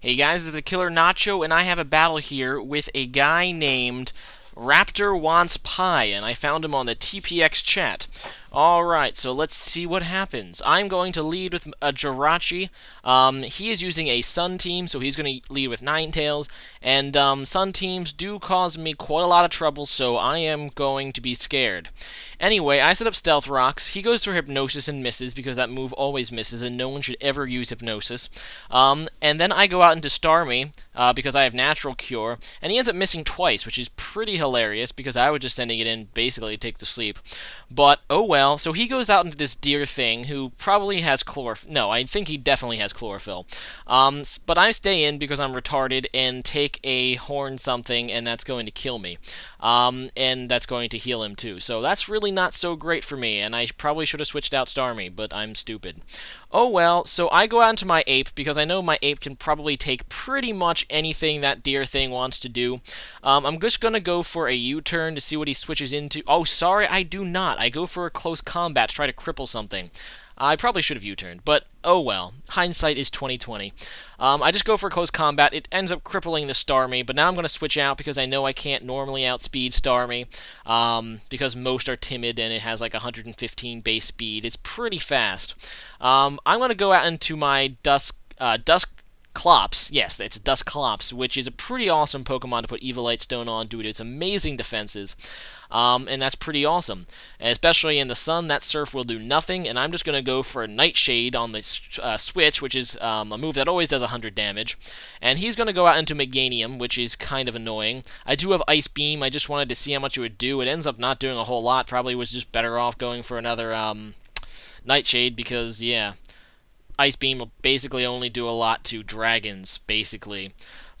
Hey guys, this is TheKillerNacho, and I have a battle here with a guy named Raptor Wants Pie, and I found him on the TPX chat. Alright, so let's see what happens. I'm going to lead with a Jirachi. He is using a Sun team, so he's going to lead with Ninetales, and Sun teams do cause me quite a lot of trouble, so I am going to be scared. Anyway, I set up Stealth Rocks. He goes for Hypnosis and misses, because that move always misses, and no one should ever use Hypnosis. And then I go out into Starmie, because I have Natural Cure, and he ends up missing twice, which is pretty hilarious, because I was just sending it in basically to take the sleep. But, oh well, so he goes out into this deer thing, who probably has chlorophyll. No, I think he definitely has chlorophyll. But I stay in because I'm retarded, and take a horn something, and that's going to kill me. And that's going to heal him too. So that's really not so great for me, and I probably should have switched out Starmie, but I'm stupid. Oh well, so I go out into my ape, because I know my ape can probably take pretty much anything that deer thing wants to do. I'm just gonna go for a U-turn to see what he switches into. Oh, sorry, I do not. I go for a close combat to try to cripple something. I probably should have U-turned, but oh well. Hindsight is 20/20. I just go for close combat. It ends up crippling the Starmie, but now I'm going to switch out because I know I can't normally outspeed Starmie, because most are timid and it has like 115 base speed. It's pretty fast. I'm going to go out into my Dusclops. Yes, it's Dusclops, which is a pretty awesome Pokemon to put Evolite Stone on due to its amazing defenses. And that's pretty awesome. And especially in the sun, that Surf will do nothing, and I'm just going to go for a Nightshade on the switch, which is a move that always does 100 damage. And he's going to go out into Meganium, which is kind of annoying. I do have Ice Beam. I just wanted to see how much it would do. It ends up not doing a whole lot. Probably was just better off going for another Nightshade because, yeah, Ice Beam will basically only do a lot to dragons, basically.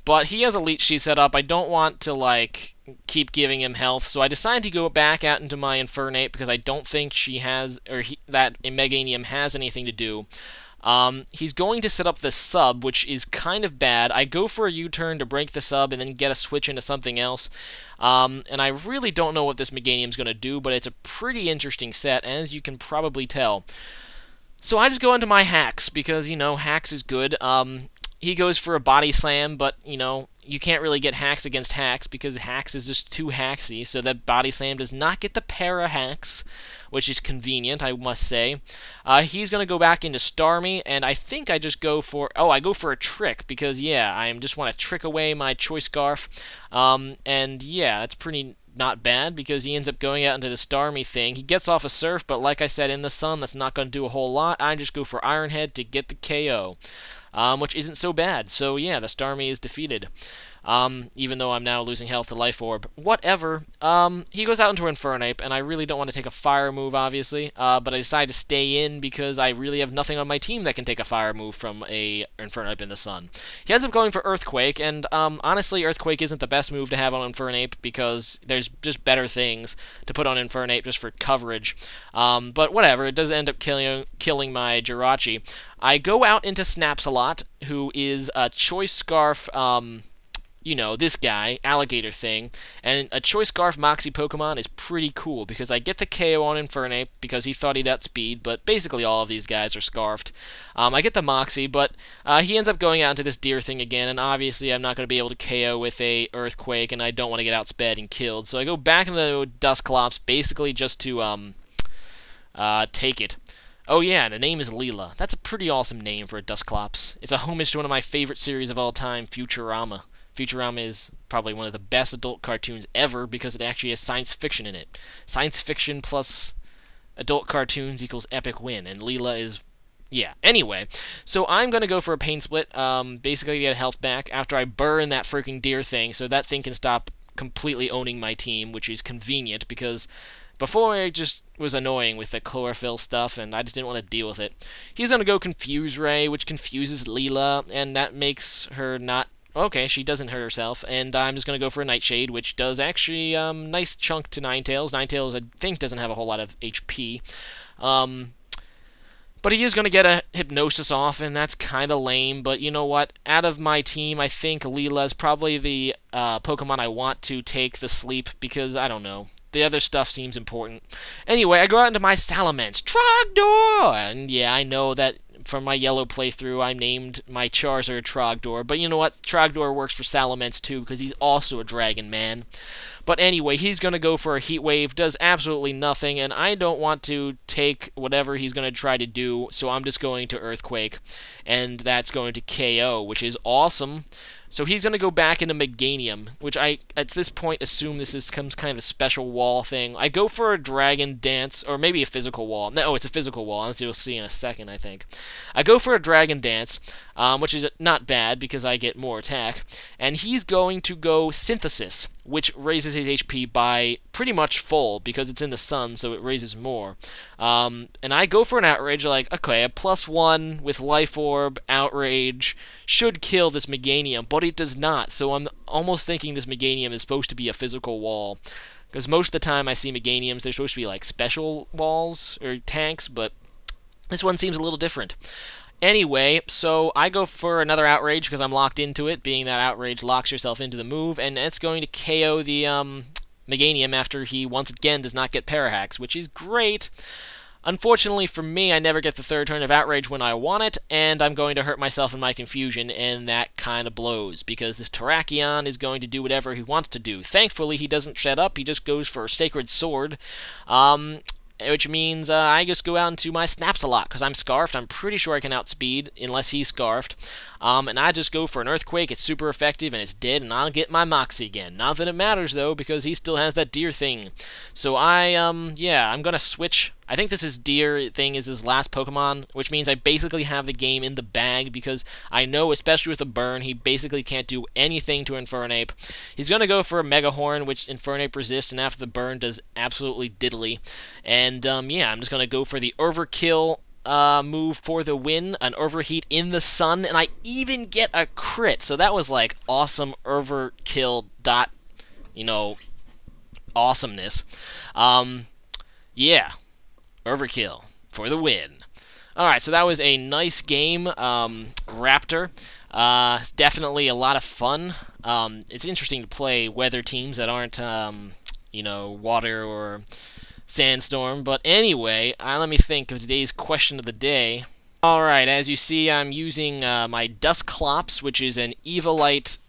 But he has a Leech Seed set up. I don't want to, like, keep giving him health, so I decided to go back out into my Infernape because I don't think she has, that Meganium has anything to do. He's going to set up the sub, which is kind of bad. I go for a U-turn to break the sub and then get a switch into something else. And I really don't know what this Meganium's going to do, but it's a pretty interesting set, as you can probably tell. So I just go into my Hacks, because, you know, Hacks is good. He goes for a Body Slam, but, you know, you can't really get Hacks against Hacks, because Hacks is just too hacksy, so that Body Slam does not get the Para Hacks, which is convenient, I must say. He's going to go back into Starmie, and I think I just go for... Oh, I go for a Trick, because, yeah, I just want to trick away my Choice Scarf. And, yeah, that's pretty... not bad, because he ends up going out into the Starmie thing. He gets off a Surf, but like I said, in the sun, that's not going to do a whole lot. I just go for Iron Head to get the KO, which isn't so bad. So yeah, the Starmie is defeated. Even though I'm now losing health to Life Orb. Whatever. He goes out into Infernape, and I really don't want to take a fire move, obviously. But I decide to stay in because I really have nothing on my team that can take a fire move from a Infernape in the sun. He ends up going for Earthquake, and honestly, Earthquake isn't the best move to have on Infernape because there's just better things to put on Infernape just for coverage. But whatever, it does end up killing my Jirachi. I go out into Snapsalot, who is a Choice Scarf, you know, this guy, Alligator thing, and a Choice Scarf Moxie Pokemon is pretty cool, because I get the KO on Infernape, because he thought he'd outspeed, but basically all of these guys are Scarfed. I get the Moxie, but he ends up going out into this deer thing again, and obviously I'm not going to be able to KO with a Earthquake, and I don't want to get outsped and killed, so I go back into Dusclops, basically just to, take it. Oh yeah, the name is Leela. That's a pretty awesome name for a Dusclops. It's a homage to one of my favorite series of all time, Futurama. Futurama is probably one of the best adult cartoons ever because it actually has science fiction in it. Science fiction plus adult cartoons equals epic win, and Leela is... yeah. Anyway, so I'm going to go for a Pain Split, basically get health back after I burn that freaking deer thing, so that thing can stop completely owning my team, which is convenient because... before, it just was annoying with the chlorophyll stuff, and I just didn't want to deal with it. He's going to go Confuse Ray, which confuses Leela, and that makes her not... okay, she doesn't hurt herself, and I'm just going to go for a Nightshade, which does actually nice chunk to Ninetales. Ninetales, I think, doesn't have a whole lot of HP. But he is going to get a Hypnosis off, and that's kind of lame, but you know what? Out of my team, I think Leela is probably the Pokemon I want to take the sleep, because, I don't know. The other stuff seems important. Anyway, I go out into my Salamence. Trogdor! And yeah, I know that from my yellow playthrough, I named my Charizard Trogdor. But you know what? Trogdor works for Salamence too, because he's also a Dragon Man. But anyway, he's going to go for a Heat Wave, does absolutely nothing, and I don't want to take whatever he's going to try to do, so I'm just going to Earthquake, and that's going to KO, which is awesome. So he's going to go back into Meganium, which I, at this point, assume this is some kind of special wall thing. I go for a Dragon Dance, or maybe a physical wall. No, it's a physical wall, as you'll see in a second, I think. I go for a Dragon Dance, which is not bad, because I get more attack. And he's going to go Synthesis, which raises his HP by pretty much full, because it's in the sun, so it raises more. And I go for an Outrage, like, okay, a +1 with Life Orb, Outrage, should kill this Meganium, but it does not, so I'm almost thinking this Meganium is supposed to be a physical wall. Because most of the time I see Meganiums, they're supposed to be like special walls, or tanks, but this one seems a little different. Anyway, so I go for another Outrage because I'm locked into it, being that Outrage locks yourself into the move, and it's going to KO the Meganium after he once again does not get Parahacks, which is great. Unfortunately for me, I never get the third turn of Outrage when I want it, and I'm going to hurt myself in my confusion, and that kind of blows, because this Terrakion is going to do whatever he wants to do. Thankfully, he doesn't shut up, he just goes for a Sacred Sword, which means I just go out into my Snapsalot, because I'm Scarfed. I'm pretty sure I can outspeed, unless he's Scarfed. And I just go for an Earthquake, it's super effective, and it's dead, and I'll get my Moxie again. Not that it matters, though, because he still has that Deer thing. So yeah, I'm gonna switch. I think this is Deer thing is his last Pokemon, which means I basically have the game in the bag, because I know, especially with the burn, he basically can't do anything to Infernape. He's going to go for a Mega Horn, which Infernape resists, and after the burn does absolutely diddly. And yeah, I'm just going to go for the Overkill move for the win, an Overheat in the sun, and I even get a crit, so that was like awesome Overkill dot, you know, awesomeness. Yeah. Overkill for the win. Alright, so that was a nice game, Raptor. Definitely a lot of fun. It's interesting to play weather teams that aren't, you know, water or sandstorm. But anyway, let me think of today's question of the day. Alright, as you see, I'm using my Dusclops, which is an Evolite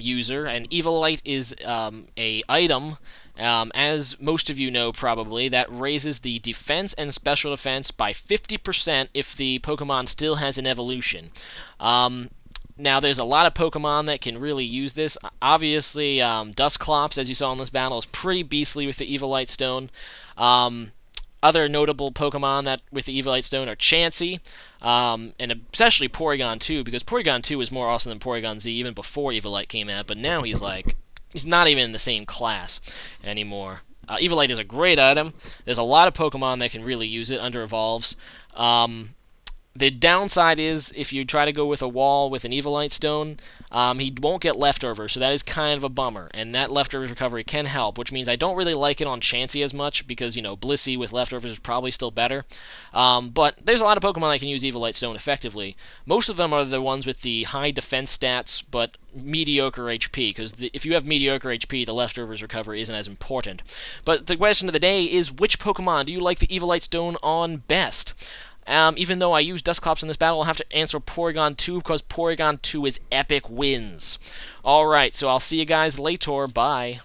user. And Evolite is a item, as most of you know probably, that raises the defense and special defense by 50% if the Pokemon still has an evolution. Now, there's a lot of Pokemon that can really use this. Obviously, Dusclops, as you saw in this battle, is pretty beastly with the Evolite Stone. Other notable Pokemon that with the Evolite Stone are Chansey, and especially Porygon 2, because Porygon 2 was more awesome than Porygon Z even before Evolite came out, but now he's not even in the same class anymore. Evolite is a great item. There's a lot of Pokemon that can really use it under Evolves. The downside is, if you try to go with a wall with an Evolite Stone, he won't get leftovers, so that is kind of a bummer, and that leftovers recovery can help, which means I don't really like it on Chansey as much, because, you know, Blissey with leftovers is probably still better. But there's a lot of Pokemon that can use Evolite Stone effectively. Most of them are the ones with the high defense stats, but mediocre HP, because if you have mediocre HP, the leftovers recovery isn't as important. But the question of the day is, which Pokemon do you like the Evolite Stone on best? Even though I use Dusclops in this battle, I'll have to answer Porygon 2, because Porygon 2 is epic wins. Alright, so I'll see you guys later. Bye.